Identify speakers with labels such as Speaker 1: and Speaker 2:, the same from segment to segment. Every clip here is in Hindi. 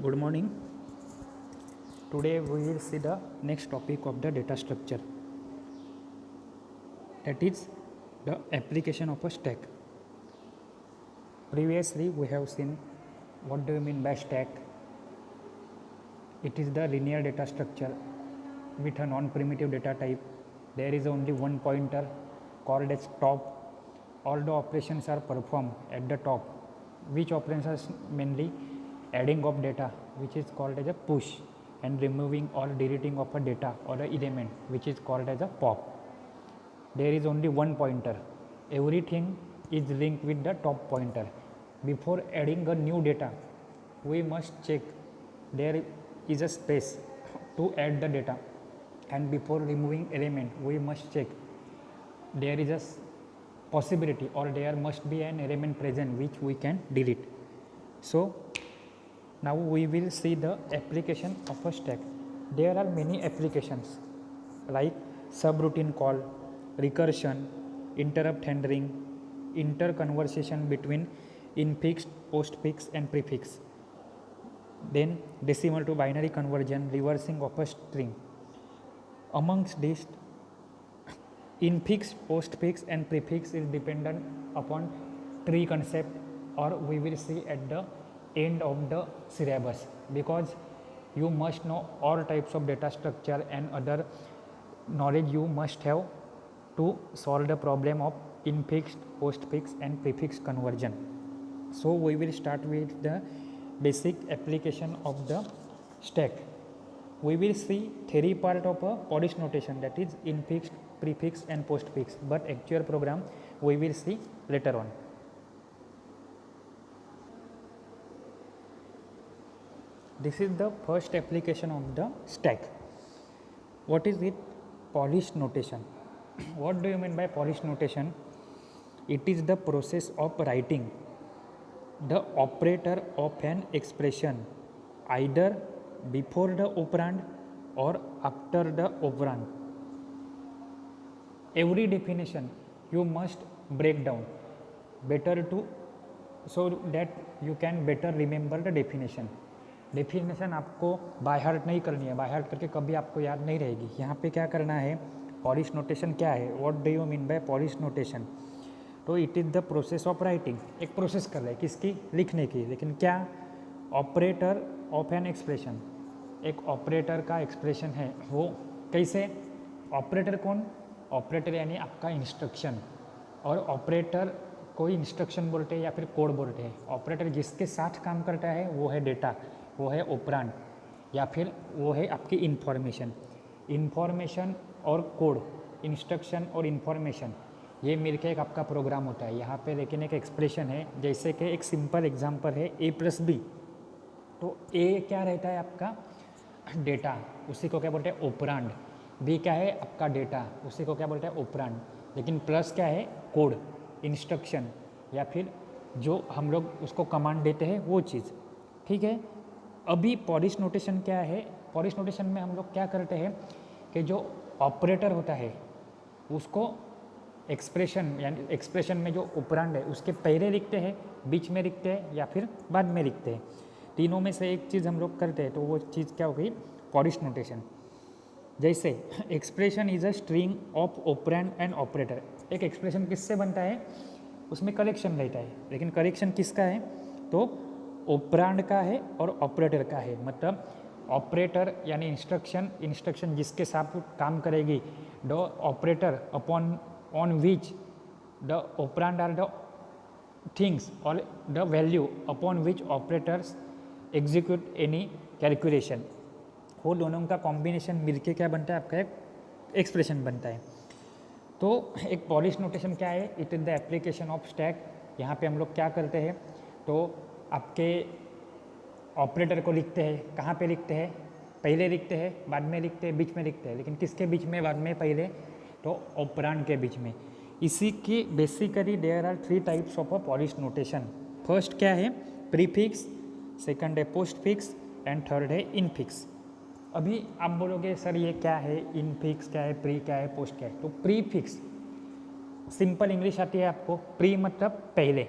Speaker 1: Good morning. Today we will see the next topic of the data structure, that is the application of a stack. Previously we have seen what do you mean by stack. It is the linear data structure with a non-primitive data type. There is only one pointer called as top. All the operations are performed at the top, which operations are mainly adding of data, which is called as a push, and removing or deleting of a data or a element, which is called as a pop. There is only one pointer. Everything is linked with the top pointer. Before adding a new data, we must check there is a space to add the data, and before removing element, we must check there is a possibility or there must be an element present which we can delete. So now we will see the application of a stack. There are many applications like subroutine call, recursion, interrupt handling, interconversation between infix, postfix and prefix, then decimal to binary conversion, reversing of a string. Amongst these, infix, postfix and prefix is dependent upon tree concept, or we will see at the end of the syllabus, because you must know all types of data structure and other knowledge you must have to solve the problem of infix, postfix and prefix conversion. So we will start with the basic application of the stack. We will see theory part of a Polish notation, that is infix, prefix and postfix, but actual program we will see later on. This is the first application of the stack. What is it? Polish notation. What do you mean by Polish notation? It is the process of writing the operator of an expression either before the operand or after the operand. Every definition you must break down better to, so that you can better remember the definition. Definition आपको बाय हार्ट नहीं करनी है, बाय हार्ट करके कभी आपको याद नहीं रहेगी. यहाँ पे क्या करना है, पॉलिश नोटेशन क्या है, what do you mean by Polish notation. तो it is the process of writing. एक प्रोसेस कर रहे हैं किसकी, लिखने की, लेकिन क्या, ऑपरेटर ऑफ एन एक्सप्रेशन. एक ऑपरेटर का एक्सप्रेशन है, वो कैसे, ऑपरेटर कौन, ऑपरेटर यानी आपका इंस्ट्रक्शन, और ऑपरेटर कोई इंस्ट्रक्शन बोलते हैं या फिर कोड बोलते हैं. ऑपरेटर जिसके साथ काम करता है वो है डेटा, वो है ऑपरेंड, या फिर वो है आपकी इंफॉर्मेशन. इंफॉर्मेशन और कोड, इंस्ट्रक्शन और इंफॉर्मेशन, ये मिलकर एक आपका प्रोग्राम होता है. यहाँ पे लेकिन एक एक्सप्रेशन है, जैसे कि एक सिंपल एग्जांपल है A+B. तो A क्या रहता है आपका डेटा, उसी को क्या बोलते हैं ऑपरेंड. B क्या है आपका डेटा, उसी को क्या बोलते हैं ऑपरेंड. लेकिन प्लस क्या है, कोड, इंस्ट्रक्शन, या फिर जो हम लोग उसको कमांड देते हैं वो चीज़. ठीक है. अभी पॉलिश नोटेशन क्या है, पॉलिश नोटेशन में हम लोग क्या करते हैं कि जो ऑपरेटर होता है उसको एक्सप्रेशन, यानी एक्सप्रेशन में जो ऑपरेंड है उसके पहले लिखते हैं, बीच में लिखते हैं या फिर बाद में लिखते हैं. तीनों में से एक चीज़ हम लोग करते हैं, तो वो चीज़ क्या हो गई, पॉलिश नोटेशन. जैसे expression is a string of operand and operator. एक एक्सप्रेशन किससे बनता है, उसमें कलेक्शन रहता है, लेकिन कलेक्शन किसका है, तो ऑपरेंड का है और ऑपरेटर का है. मतलब ऑपरेटर यानी इंस्ट्रक्शन, इंस्ट्रक्शन जिसके साथ काम करेगी, the operator upon on which the operand are the things और the value upon which operators execute any calculation. वो दोनों का कॉम्बिनेशन मिलके क्या बनता है, आपका एक एक्सप्रेशन बनता है. तो एक पॉलिश नोटेशन क्या है, it is the application of stack. यहाँ पे हम लोग क्या करते हैं, तो आपके ऑपरेटर को लिखते हैं, कहाँ पे लिखते हैं, पहले लिखते हैं, बाद में लिखते हैं, बीच में लिखते हैं. लेकिन किसके बीच में, बाद में, पहले, तो ऑपरेंड के बीच में. इसी की basically there are 3 types of a Polish notation. First क्या है, प्रीफिक्स, सेकंड है पोस्टफिक्स एंड थर्ड है इनफिक्स. अभी आप बोलोगे सर ये क्या है, इनफिक्स क्या है, प्री क्या है, पोस्ट क्या है. तो प्रीफिक्स, सिंपल इंग्लिश आती है आपको, प्री मतलब पहले,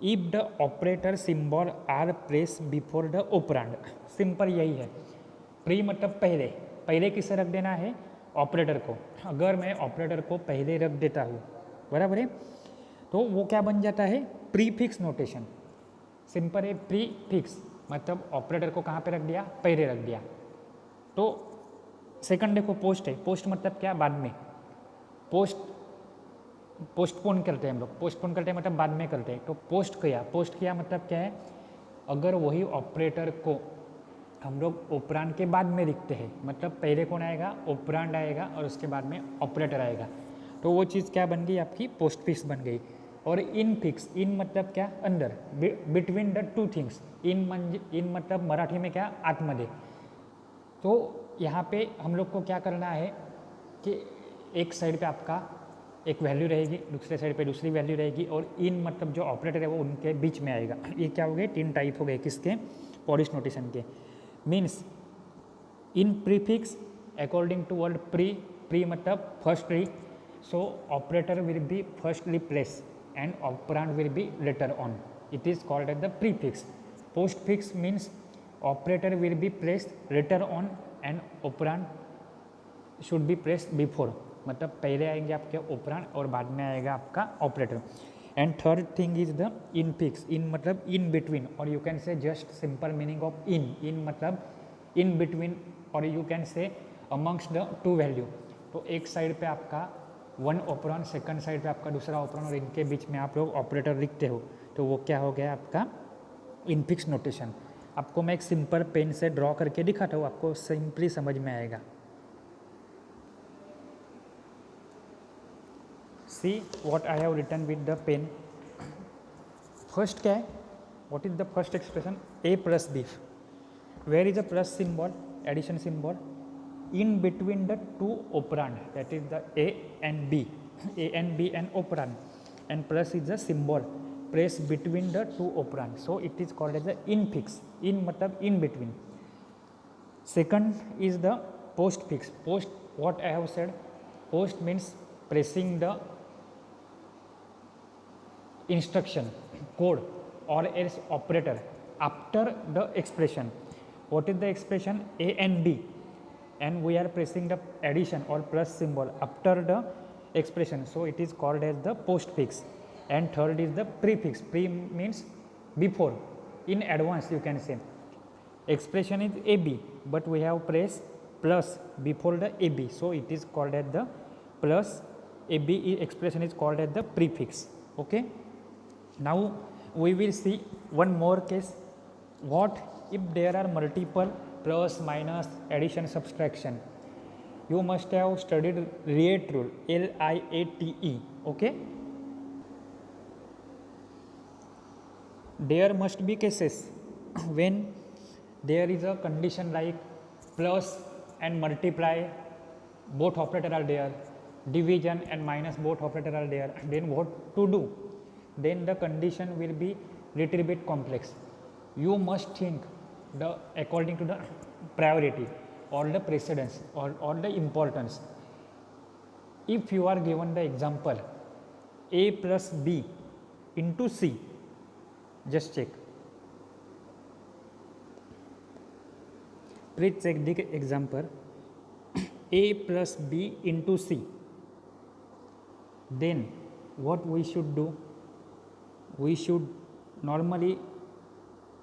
Speaker 1: if the operator symbol are press before the operand. Simple यही है। प्री मतलब पहले, पहले किसे रख देना है, ऑपरेटर को। अगर मैं ऑपरेटर को पहले रख देता हूँ, बराबर है, तो वो क्या बन जाता है, प्रीफिक्स नोटेशन। सिंपल है, प्रीफिक्स मतलब ऑपरेटर को कहाँ पे रख दिया, पहले रख दिया। तो सेकंड देखो पोस्ट है, पोस्ट मतलब क्या, बाद में। पोस्टपोन करते हैं हम लोग, पोस्टपोन करते हैं मतलब बाद में करते हैं। तो पोस्ट किया मतलब क्या है, अगर वही ऑपरेटर को हम लोग ऑपरेंड के बाद में लिखते हैं, मतलब पहले कौन आएगा, ऑपरेंड आएगा और उसके बाद में ऑपरेटर आएगा, तो वो चीज़ क्या बन गई आपकी, पोस्टफिक्स बन गई। और इन फिक्स, इन मतलब क्या, अंदर, बिटवीन द टू थिंग्स। इन मतलब मराठी में क्या, आतमध्ये। तो यहाँ पे हम लोग को क्या करना है कि एक साइड पे आपका एक वैल्यू रहेगी, दूसरे साइड पे दूसरी वैल्यू रहेगी, और इन मतलब जो ऑपरेटर है वो उनके बीच में आएगा। ये क्या हो गए, 3 टाइप हो गए, किसके, पॉलिश नोटेशन के। Means in prefix according to word pre मतलब firstly, so operator will be firstly place and operand will be later on, it is called at the prefix. Postfix means operator will be placed later on and operand should be placed before, मतलब पहले आएंगे आपके ऑपरेंड और बाद में आएगा आपका operator. And third thing is the infix, in मतलब इन बिटवीन, और you can say just simple meaning of in मतलब इन बिटवीन, और you can say amongst the two value. तो एक साइड पे आपका वन ऑपरेंड, सेकंड साइड पे आपका दूसरा ऑपरेंड, और इनके बीच में आप लोग ऑपरेटर लिखते हो, तो वो क्या हो गया आपका इनफिक्स नोटेशन। आपको मैं एक सिंपल पेन से ड्रॉ करके दिखाता हूँ, आपको सिंपली समझ में आएगा। See what I have written with the pen. First क्या है, what is the first expression, a plus b. Where is the plus symbol, addition symbol, in between the two operand, that is the a and b, and operand, and plus is the symbol placed between the two operand, so it is called as the infix. In मतलब in between. Second is the postfix. Post, what I have said, post means pressing the instruction code or else operator after the expression. What is the expression, a and b, and we are pressing the addition or plus symbol after the expression, so it is called as the postfix. And third is the prefix. Pre means before, in advance you can say. Expression is ab, but we have pressed plus before the ab, so it is called as the plus. ab expression is called as the prefix. Okay, now we will see one more case. What if there are multiple plus, minus, addition, subtraction? You must have studied Liate rule, L-I-A-T-E. Okay, there must be cases when there is a condition like plus and multiply, both operator are there, division and minus, both operator are there, then what to do? Then the condition will be little bit complex. You must think the according to the priority or the precedence or the importance. If you are given the example a plus b into c, just check. Please check the example, a plus b into c. Then what we should do? We should normally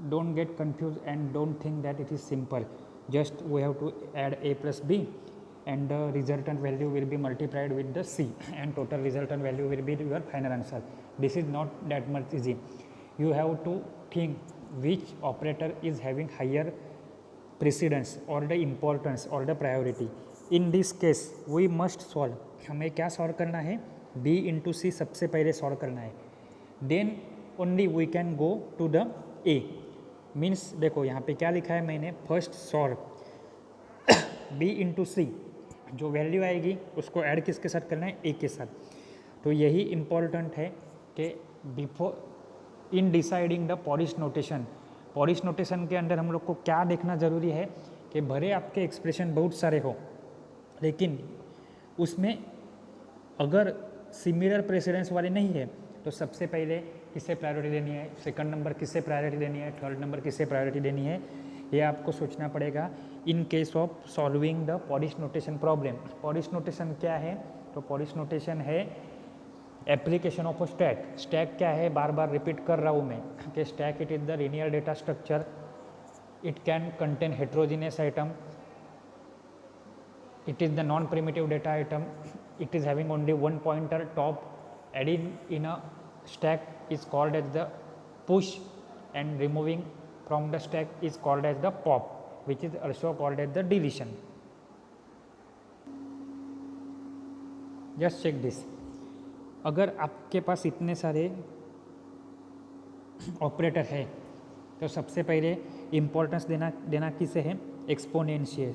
Speaker 1: don't get confused and don't think that it is simple. Just we have to add a plus b and the resultant value will be multiplied with the c and total resultant value will be your final answer. This is not that much easy. You have to think which operator is having higher precedence or the importance or the priority. In this case we must solve. हमें क्या सॉल्व करना है, b इंटू सी सबसे पहले सॉल्व करना है, then only we can go to the a. Means देखो यहाँ पे क्या लिखा है मैंने, first solve b into C, जो वैल्यू आएगी उसको ऐड किसके साथ करना है, a के साथ. तो यही इम्पॉर्टेंट है कि before in deciding the polish notation, polish notation के अंदर हम लोग को क्या देखना ज़रूरी है कि भले आपके एक्सप्रेशन बहुत सारे हो, लेकिन उसमें अगर सिमिलर प्रेसिडेंस वाले नहीं है तो सबसे पहले किसे प्रायोरिटी देनी है, सेकंड नंबर किसे प्रायोरिटी देनी है, थर्ड नंबर किसे प्रायोरिटी देनी है, ये आपको सोचना पड़ेगा in case of solving the Polish notation problem. Polish notation क्या है? तो पॉरिश नोटेशन है एप्लीकेशन ऑफ स्टैक। स्टैक क्या है? बार बार रिपीट कर रहा हूँ मैं कि stack it is the linear data structure, it can contain heterogeneous item, it is the non-primitive data item, it is having only one pointer top, adding in a stack is called as the push, and removing from the stack is called as the pop, which is also called as the deletion. Just check this. अगर आपके पास इतने सारे ऑपरेटर है तो सबसे पहले इम्पोर्टेंस देना किसे है? एक्सपोनेंशियल,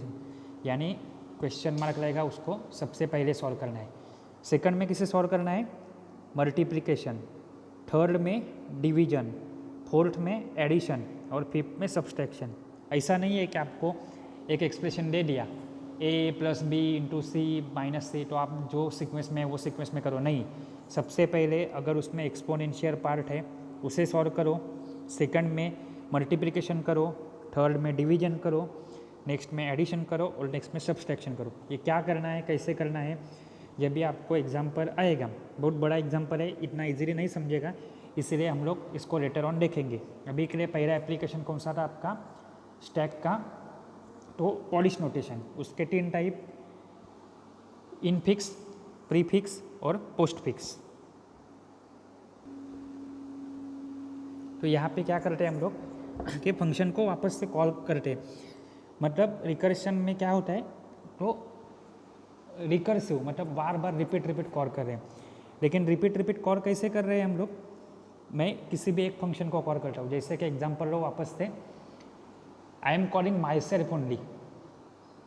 Speaker 1: यानी क्वेश्चन मार्क रहेगा उसको सबसे पहले सॉल्व करना है। सेकंड में किसे सॉल्व करना है? मल्टीप्लिकेशन, थर्ड में डिवीजन, फोर्थ में एडिशन और फिफ्थ में सब्सट्रैक्शन। ऐसा नहीं है कि आपको एक एक्सप्रेशन दे दिया a plus B into C minus C, तो आप जो सीक्वेंस में वो सीक्वेंस में करो, नहीं। सबसे पहले अगर उसमें एक्सपोनेंशियल पार्ट है उसे सॉल्व करो, सेकंड में मल्टीप्लिकेशन करो, थर्ड में डिवीजन करो, नेक्स्ट में एडिशन करो और नेक्स्ट में सब्सट्रैक्शन करो। ये क्या करना है, कैसे करना है, जब भी आपको एग्जाम्पल आएगा, बहुत बड़ा एग्जाम्पल है, इतना इजीली नहीं समझेगा, इसलिए हम लोग इसको लेटर ऑन देखेंगे। अभी के लिए पहला एप्लीकेशन कौन सा था आपका? स्टैक का। तो पॉलिश नोटेशन, उसके 3 टाइप, इनफिक्स, प्रीफिक्स और पोस्टफिक्स। तो यहाँ पे क्या करते हैं हम लोग कि फंक्शन को वापस से कॉल करते हैं। मतलब रिकर्शन में क्या होता है, तो रिकर्सिव मतलब बार बार रिपीट कॉल कर रहे हैं। लेकिन रिपीट कॉल कैसे कर रहे हैं हम लोग? मैं किसी भी एक फंक्शन को कॉल करता हूँ, जैसे कि एग्जांपल लो वापस से, I am calling myself only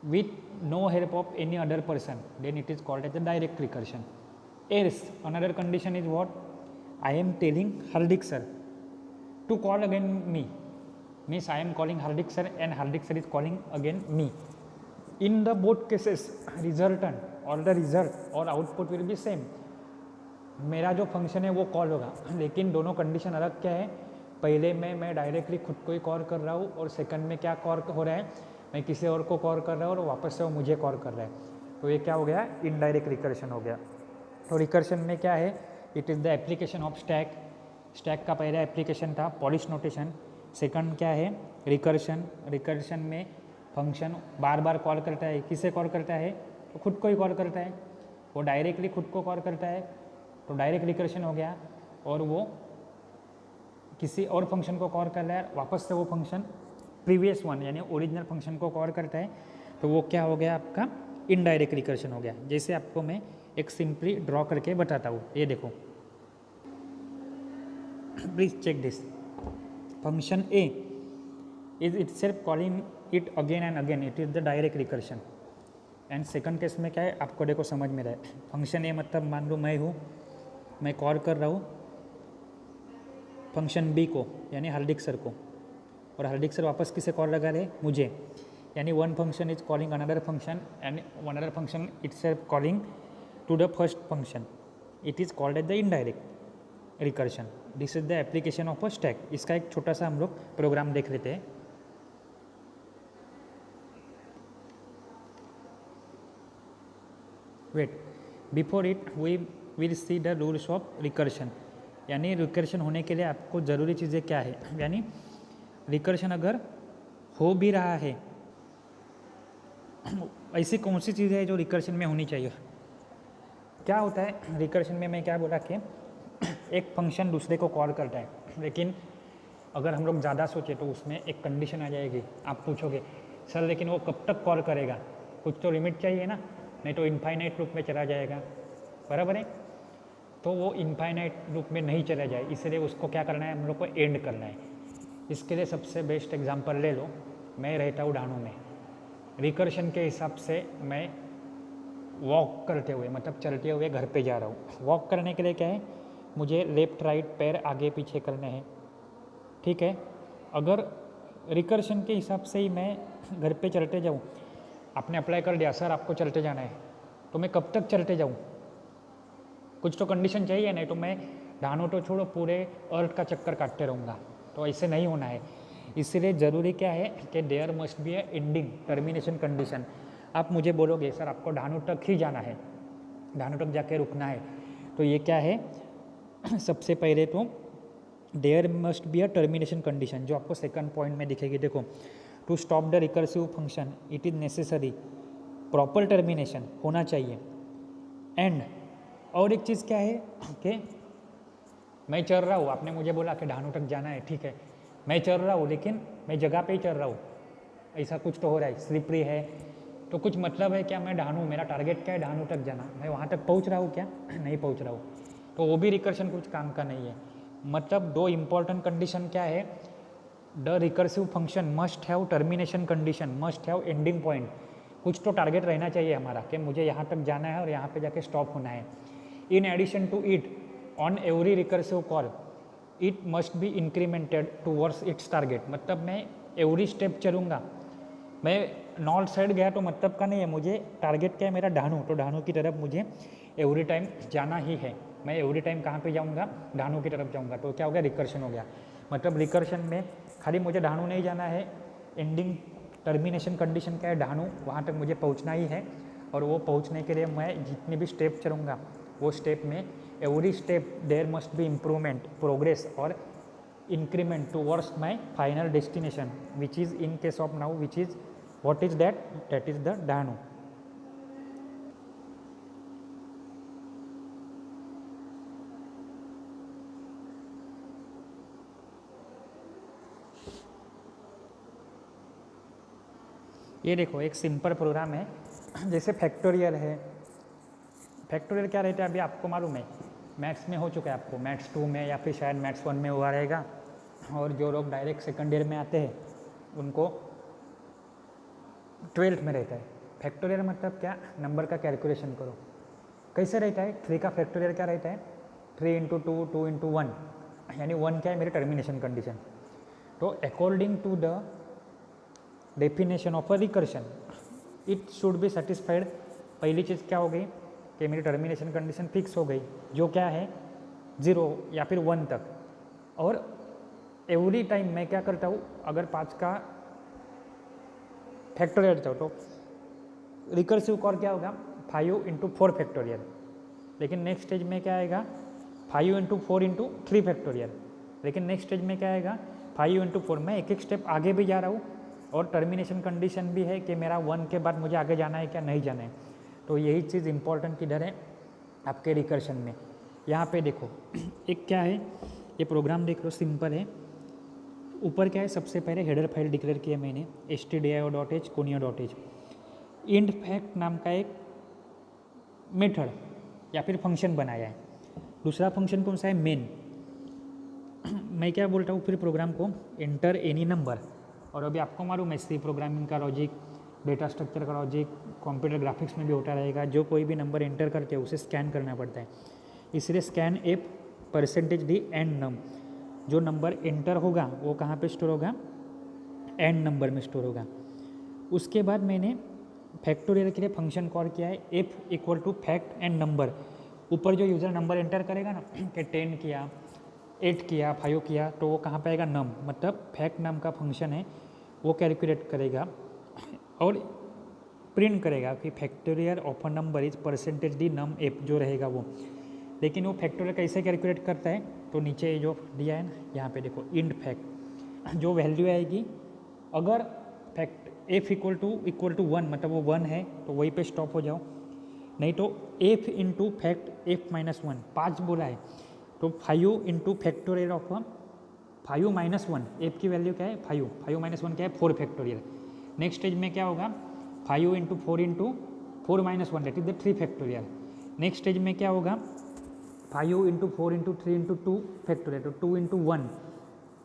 Speaker 1: with no help of any other person, then it is called as the direct recursion. Else another condition is what? I am telling Hardik sir to call again me, means I am calling Hardik sir and Hardik sir is calling again me. In the both cases resultant or the result or output will be same. मेरा जो फंक्शन है वो कॉल होगा, लेकिन दोनों कंडीशन अलग क्या है? पहले में मैं डायरेक्टली खुद को ही कॉल कर रहा हूँ और सेकंड में क्या कॉल हो रहा है? मैं किसी और को कॉल कर रहा हूँ और वापस से वो मुझे कॉल कर रहा है। तो ये क्या हो गया? इनडायरेक्ट रिकर्शन हो गया। तो रिकर्शन में क्या है? It is the application of stack. Stack का पहला एप्लीकेशन था पॉलिश नोटेशन, सेकंड क्या है? रिकर्शन। रिकर्शन में फंक्शन बार बार कॉल करता है, किसे कॉल करता है? तो खुद को ही कॉल करता है, वो डायरेक्टली खुद को कॉल करता है, तो डायरेक्ट रिकर्शन हो गया। और वो किसी और फंक्शन को कॉल कर रहा है, वापस से वो फंक्शन प्रीवियस वन यानी ओरिजिनल फंक्शन को कॉल करता है, तो वो क्या हो गया आपका? इनडायरेक्ट रिकर्शन हो गया। जैसे आपको मैं एक सिंपली ड्रॉ करके बताता हूँ, ये देखो, please check this. Function a is itself calling it again and again, it is the direct recursion। And second case में क्या है आपको देखो समझ में रहा है। फंक्शन a मतलब मान लो मैं हूँ, मैं कॉल कर रहा हूँ फंक्शन b को यानी हार्दिक सर को, और हार्दिक सर वापस किसे कॉल लगा रहे? मुझे। यानी one function is calling another function and another function itself calling to the first function, it is called as the indirect recursion. This is the application of a stack. इसका एक छोटा सा हम लोग प्रोग्राम देख लेते हैं। Wait, before it we will see the rules of recursion. यानी रिकर्शन होने के लिए आपको ज़रूरी चीज़ें क्या है, यानी रिकर्शन अगर हो भी रहा है, ऐसी कौन सी चीज़ है जो रिकर्शन में होनी चाहिए। क्या होता है रिकर्शन में, मैं क्या बोला कि एक फंक्शन दूसरे को कॉल करता है, लेकिन अगर हम लोग ज़्यादा सोचे तो उसमें एक कंडीशन आ जाएगी। आप पूछोगे सर लेकिन वो कब तक कॉल करेगा, कुछ तो लिमिट चाहिए ना, नहीं तो इनफाइनाइट लूप में चला जाएगा, बराबर है। तो वो इनफाइनाइट लूप में नहीं चला जाए, इसलिए उसको क्या करना है, हम लोग को एंड करना है। इसके लिए सबसे बेस्ट एग्जांपल ले लो, मैं रहता हूँ ढाणू में, रिकर्शन के हिसाब से मैं वॉक करते हुए मतलब चलते हुए घर पे जा रहा हूँ। वॉक करने के लिए क्या है, मुझे लेफ़्ट राइट पैर आगे पीछे करने हैं, ठीक है। अगर रिकर्शन के हिसाब से ही मैं घर पे चलते जाऊँ, आपने अप्लाई कर दिया सर आपको चलते जाना है, तो मैं कब तक चलते जाऊँ, कुछ तो कंडीशन चाहिए, नहीं तो मैं ढानो तो छोड़ो, पूरे अर्थ का चक्कर काटते रहूँगा, तो ऐसे नहीं होना है। इसलिए ज़रूरी क्या है कि there must be a ending termination condition. आप मुझे बोलोगे सर आपको ढानो तक ही जाना है, ढानो तक जाके रुकना है, तो ये क्या है सबसे पहले तो there must be a termination condition, जो आपको सेकंड पॉइंट में दिखेगी। देखो, to stop the recursive function it is necessary, proper termination होना चाहिए। एंड और एक चीज़ क्या है कि मैं चल रहा हूँ, आपने मुझे बोला कि ढानो तक जाना है, ठीक है, मैं चल रहा हूँ लेकिन मैं जगह पे ही चल रहा हूँ, ऐसा कुछ तो हो रहा है, स्लिपरी है, तो कुछ मतलब है क्या मैं ढानू, मेरा टारगेट क्या है ढानू तक जाना, मैं वहाँ तक पहुँच रहा हूँ क्या, नहीं पहुँच रहा हूँ, तो वो भी रिकर्शन कुछ काम का नहीं है। मतलब दो इम्पॉर्टेंट कंडीशन क्या है, the recursive function must have termination condition, must have ending point, कुछ तो टारगेट रहना चाहिए हमारा कि मुझे यहाँ तक जाना है और यहाँ पे जाके स्टॉप होना है। In addition to it, on every recursive call it must be incremented towards its target, मतलब मैं एवरी स्टेप चलूँगा, मैं नॉर्थ साइड गया तो मतलब का नहीं है, मुझे टारगेट क्या है मेरा ढानू, तो ढानू की तरफ मुझे एवरी टाइम जाना ही है। मैं एवरी टाइम कहाँ पे जाऊँगा, ढानू की तरफ जाऊँगा, तो क्या हो गया, रिकर्शन हो गया। मतलब रिकर्शन में खाली मुझे ढानू नहीं जाना है, एंडिंग टर्मिनेशन कंडीशन क्या है, ढानू, वहाँ तक मुझे पहुँचना ही है, और वो पहुँचने के लिए मैं जितने भी स्टेप चलूँगा वो स्टेप में every step there must be improvement, progress और increment towards my final destination, which is in case of now which is what is that, that is the Dahanu। ये देखो एक सिंपल प्रोग्राम है, जैसे फैक्टोरियल है, फैक्टोरियल क्या रहता है अभी आपको मालूम है, मैथ्स में हो चुका है आपको, मैथ्स 2 में या फिर शायद मैथ्स 1 में हुआ रहेगा, और जो लोग डायरेक्ट सेकंड ईयर में आते हैं उनको 12th में रहता है। फैक्टोरियल मतलब क्या, नंबर का कैलकुलेशन करो, कैसे रहता है, 3 का फैक्टोरियल क्या रहता है, 3 इंटू 2, 2 इंटू 1, यानी 1 क्या है मेरी टर्मिनेशन कंडीशन। तो according to the definition of a recursion it should be satisfied, पहली चीज़ क्या हो गई कि मेरी टर्मिनेशन कंडीशन फिक्स हो गई, जो क्या है 0 या फिर 1 तक, और एवरी टाइम मैं क्या करता हूँ, अगर 5 का फैक्टोरियल लेता हूँ तो रिकर्सिव कॉल क्या होगा 5 इंटू 4 फैक्टोरियल, लेकिन नेक्स्ट स्टेज में क्या आएगा 5 इंटू 4 इंटू 3 फैक्टोरियल, लेकिन नेक्स्ट स्टेज में क्या आएगा 5 इंटू 4, मैं एक एक स्टेप आगे भी जा रहा हूँ, और टर्मिनेशन कंडीशन भी है कि मेरा 1 के बाद मुझे आगे जाना है क्या नहीं जाना है। तो यही चीज़ इंपॉर्टेंट किधर है आपके रिकर्शन में। यहाँ पे देखो एक क्या है, ये प्रोग्राम देख लो सिंपल है, ऊपर क्या है सबसे पहले हेडर फाइल डिक्लेयर किया मैंने stdio.h कोनिया.h, इंड फैक्ट नाम का एक मेथड या फिर फंक्शन बनाया है। दूसरा फंक्शन कौन सा है, मेन। मैं क्या बोलता हूँ फिर प्रोग्राम को, एंटर एनी नंबर, और अभी आपको मालूम है सी प्रोग्रामिंग का लॉजिक, डेटा स्ट्रक्चर का लॉजिक कंप्यूटर ग्राफिक्स में भी होता रहेगा, जो कोई भी नंबर एंटर करते हैं उसे स्कैन करना पड़ता है, इसलिए scan F percentage D and num, जो नंबर एंटर होगा वो कहाँ पे स्टोर होगा, एंड नंबर में स्टोर होगा। उसके बाद मैंने फैक्टोरियल के लिए फंक्शन कॉल किया है F equal to fact and number, ऊपर जो यूज़र नंबर एंटर करेगा ना कि 10 किया, 8 किया, 5 किया, तो वो कहाँ पे आएगा, नम, मतलब फैक्ट नाम का फंक्शन है, वो कैलकुलेट करेगा और प्रिंट करेगा कि factorial of a number is percentage D num F, जो रहेगा वो। लेकिन वो फैक्टोरियल कैसे कैलकुलेट करता है, तो नीचे जो दिया है ना यहाँ पे देखो, इंड फैक्ट, जो वैल्यू आएगी अगर फैक्ट एफ इक्वल टू 1, मतलब वो 1 है तो वहीं पे स्टॉप हो जाओ, नहीं तो F into fact F minus 1, 5 बोला है तो 5 into factorial of 5 minus 1, F की वैल्यू क्या है 5, 5 माइनस 1 क्या है 4 फैक्टोरियल। नेक्स्ट स्टेज में क्या होगा 5 into 4 minus 1 that is the 3 factorial. Next stage में क्या होगा 5 इंटू 4 इंटू 3 इंटू 2 फैक्टोरियल, तो 2 इंटू 1,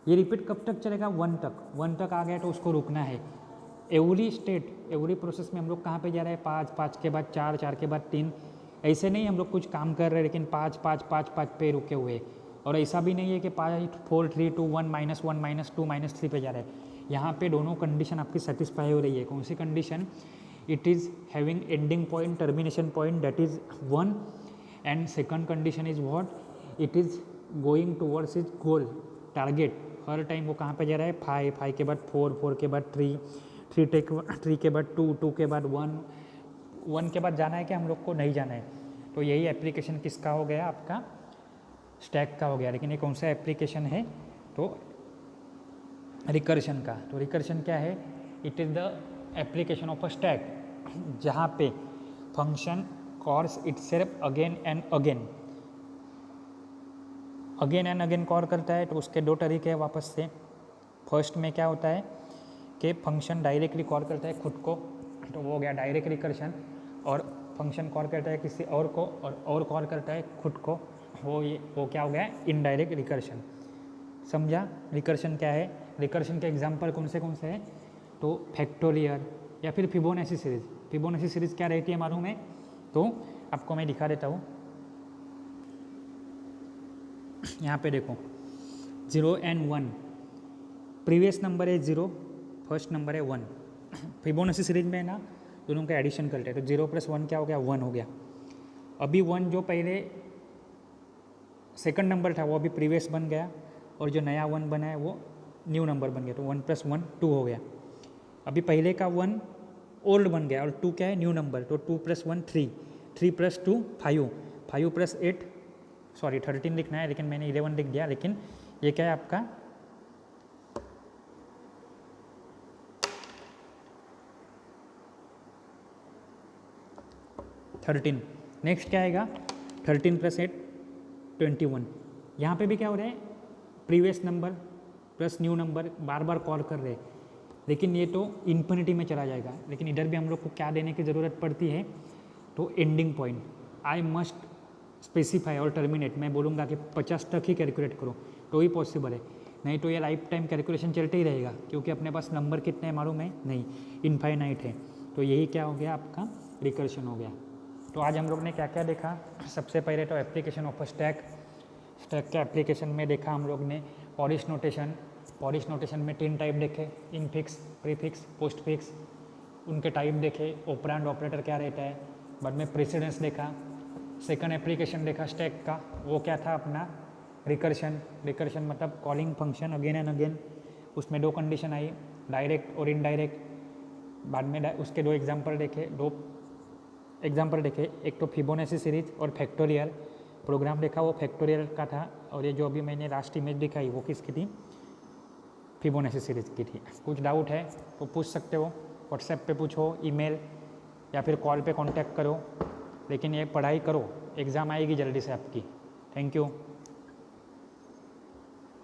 Speaker 1: ये रिपीट कब तक चलेगा 1 तक, 1 तक आ गया तो उसको रुकना है। एवरी स्टेट एवरी प्रोसेस में हम लोग कहाँ पे जा रहे हैं, 5, 5 के बाद 4, 4 के बाद 3, ऐसे नहीं हम लोग कुछ काम कर रहे हैं लेकिन 5, 5, 5, 5 पे रुके हुए, और ऐसा भी नहीं है कि 5, 4, 3, 2, 1, -1, -2, -3 पे जा रहे हैं। यहाँ पे दोनों कंडीशन आपकी सेटिस्फाई हो रही है। कौन सी condition, it is having ending point termination point that is 1, and second condition is what, it is going towards is goal target, हर टाइम वो कहाँ पे जा रहा है, 5, 5 के बाद 4, 4 के बाद 3, 3 के बाद 2, 2 के बाद 1, 1 के बाद जाना है कि हम लोग को नहीं जाना है। तो यही एप्लीकेशन किसका हो गया, आपका स्टैक का हो गया। लेकिन ये कौन सा एप्लीकेशन है, तो रिकर्शन का। तो रिकर्शन क्या है, it is the application of a stack, जहाँ पे function calls itself again and again, again and again call करता है। तो उसके दो तरीके हैं वापस से। फर्स्ट में क्या होता है कि फंक्शन डायरेक्टली कॉल करता है खुद को, तो वो हो गया डायरेक्ट रिकर्शन, और फंक्शन कॉल करता है किसी और को और कॉल करता है खुद को, वो क्या हो गया, इनडायरेक्ट रिकर्शन। समझा रिकर्शन क्या है। रिकर्शन के एग्जांपल कौन से हैं, तो फैक्टोरियल या फिर फिबोनाची सीरीज। फिबोनाची सीरीज क्या रहती है मालूम है, तो आपको मैं दिखा देता हूँ। यहाँ पे देखो 0 and 1, प्रीवियस नंबर है 0, फर्स्ट नंबर है 1। फिबोनाची सीरीज में ना दोनों का एडिशन करते हैं, तो 0 + 1 क्या हो गया, 1 हो गया। अभी 1 जो पहले सेकंड नंबर था वो अभी प्रीवियस बन गया, और जो नया 1 बना है वो न्यू नंबर बन गया, तो 1 + 1 2 हो गया। अभी पहले का 1 ओल्ड बन गया और 2 क्या है, न्यू नंबर, तो 2 + 1 3, 3 + 2 5, 5 + 8 सॉरी 13 लिखना है, लेकिन मैंने 11 लिख दिया। लेकिन ये क्या है आपका 13। नेक्स्ट क्या आएगा, 13 + 8 21। यहाँ पे भी क्या हो रहा है, previous number plus new number बार बार कॉल कर रहे हैं, लेकिन ये तो इन्फिनिटी में चला जाएगा। लेकिन इधर भी हम लोग को क्या देने की ज़रूरत पड़ती है, तो ending point. I must specify और टर्मिनेट, मैं बोलूँगा कि 50 तक ही कैलकुलेट करो तो ही पॉसिबल है, नहीं तो ये लाइफ टाइम कैलकुलेशन चलते ही रहेगा, क्योंकि अपने पास नंबर कितने हैं मालूम है नहीं, इनफाइनाइट है। तो यही क्या हो गया, आपका रिकर्शन हो गया। तो आज हम लोग ने क्या क्या देखा, सबसे पहले तो एप्लीकेशन ऑफ स्टैक। स्टैक के एप्लीकेशन में देखा हम लोग ने पॉलिश नोटेशन। पॉलिश नोटेशन में 3 टाइप देखे, इनफिक्स, प्रीफिक्स, पोस्टफिक्स। उनके टाइप देखे, ऑपरेंड ऑपरेटर क्या रहता है, बाद में प्रेसिडेंस देखा। सेकंड एप्लीकेशन देखा स्टैक का, वो क्या था अपना रिकर्शन। रिकर्शन मतलब calling function again and again. उसमें 2 कंडीशन आई, डायरेक्ट और इनडायरेक्ट। बाद में उसके 2 एग्जाम्पल देखे, एक तो फिबोनाची सीरीज और फैक्टोरियल। प्रोग्राम देखा वो फैक्टोरियल का था, और ये जो अभी मैंने लास्ट इमेज दिखाई वो किसकी थी, फिबोनाची सीरीज की थी। कुछ डाउट है तो पूछ सकते हो, व्हाट्सएप पे पूछो, ईमेल या फिर कॉल पे कांटेक्ट करो। लेकिन ये पढ़ाई करो, एग्ज़ाम आएगी जल्दी से आपकी। Thank you.